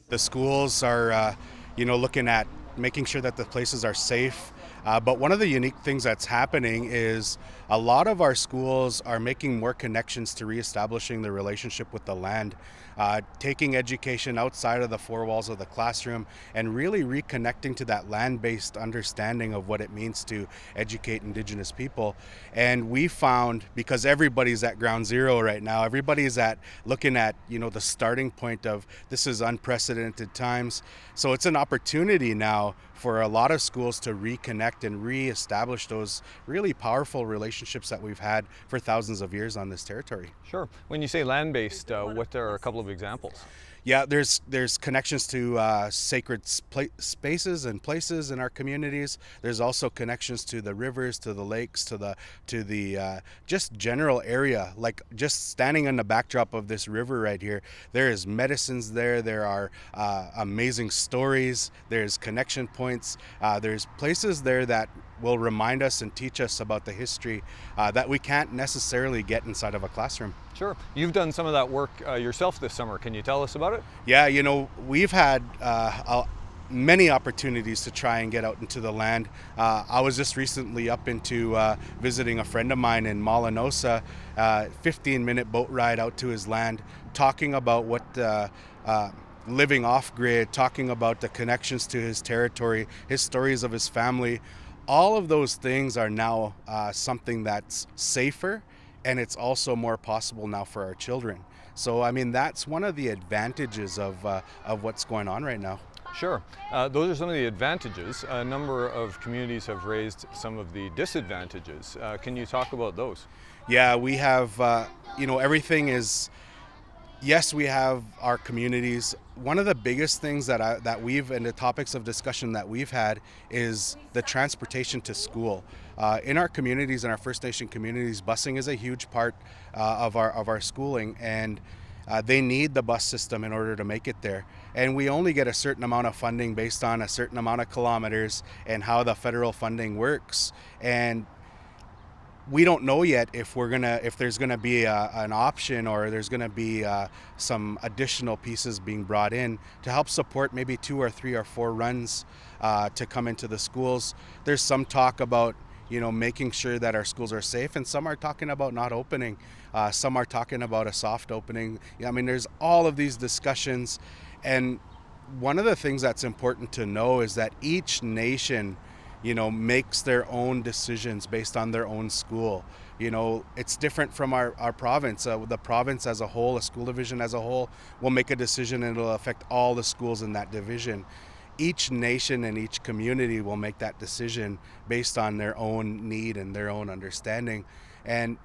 The schools are, looking at making sure that the places are safe. But one of the unique things that's happening is a lot of our schools are making more connections to reestablishing the relationship with the land, taking education outside of the four walls of the classroom and really reconnecting to that land-based understanding of what it means to educate Indigenous people. And we found, because everybody's at ground zero right now, everybody's at looking at, the starting point of this is unprecedented times. So it's an opportunity now for a lot of schools to reconnect and reestablish those really powerful relationships that we've had for thousands of years on this territory. Sure. When you say land-based, what are a couple of examples? Yeah, there's connections to sacred spaces and places in our communities. There's also connections to the rivers, to the lakes, to the just general area. Like just standing on the backdrop of this river right here, there is medicines there. There are amazing stories. There's connection points. There's places there that will remind us and teach us about the history that we can't necessarily get inside of a classroom. Sure. You've done some of that work yourself this summer. Can you tell us about it? Yeah, we've had many opportunities to try and get out into the land. I was just recently up into visiting a friend of mine in Malinosa, 15-minute boat ride out to his land, talking about what living off-grid, talking about the connections to his territory, his stories of his family. All of those things are now something that's safer, and it's also more possible now for our children. So, I mean, that's one of the advantages of what's going on right now. Sure. Those are some of the advantages. A number of communities have raised some of the disadvantages. Can you talk about those? Yeah, we have, everything is, yes, we have our communities. One of the biggest things that we've, and the topics of discussion that we've had, is the transportation to school. In our communities, in our First Nation communities, busing is a huge part of our schooling, and they need the bus system in order to make it there. And we only get a certain amount of funding based on a certain amount of kilometers and how the federal funding works. And we don't know yet if there's gonna be an option, or there's gonna be some additional pieces being brought in to help support maybe 2 or 3 or 4 runs to come into the schools. There's some talk about making sure that our schools are safe, and some are talking about not opening. Some are talking about a soft opening. I mean, there's all of these discussions, and one of the things that's important to know is that each nation makes their own decisions based on their own school. It's different from our province. The province as a whole, a school division as a whole, will make a decision and it'll affect all the schools in that division. Each nation and each community will make that decision based on their own need and their own understanding. And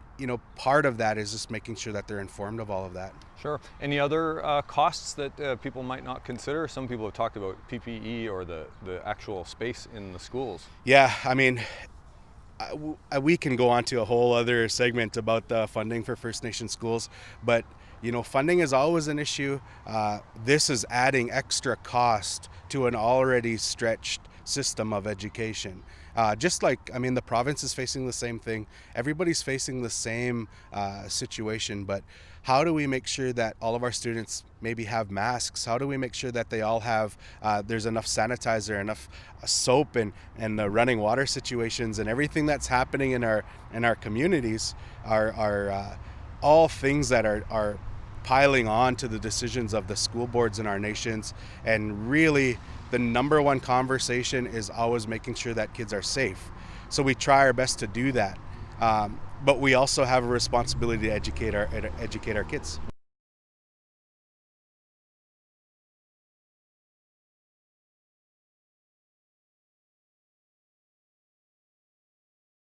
part of that is just making sure that they're informed of all of that. Sure. Any other costs that people might not consider? Some people have talked about PPE or the actual space in the schools. Yeah, I mean, we can go on to a whole other segment about the funding for First Nation schools, but funding is always an issue. This is adding extra cost to an already stretched system of education. Just like, the province is facing the same thing. Everybody's facing the same situation, but how do we make sure that all of our students maybe have masks? How do we make sure that they all have, there's enough sanitizer, enough soap, and the running water situations, and everything that's happening in our communities are all things that are piling on to the decisions of the school boards in our nations. And really, the number one conversation is always making sure that kids are safe. So we try our best to do that. But we also have a responsibility to educate our kids.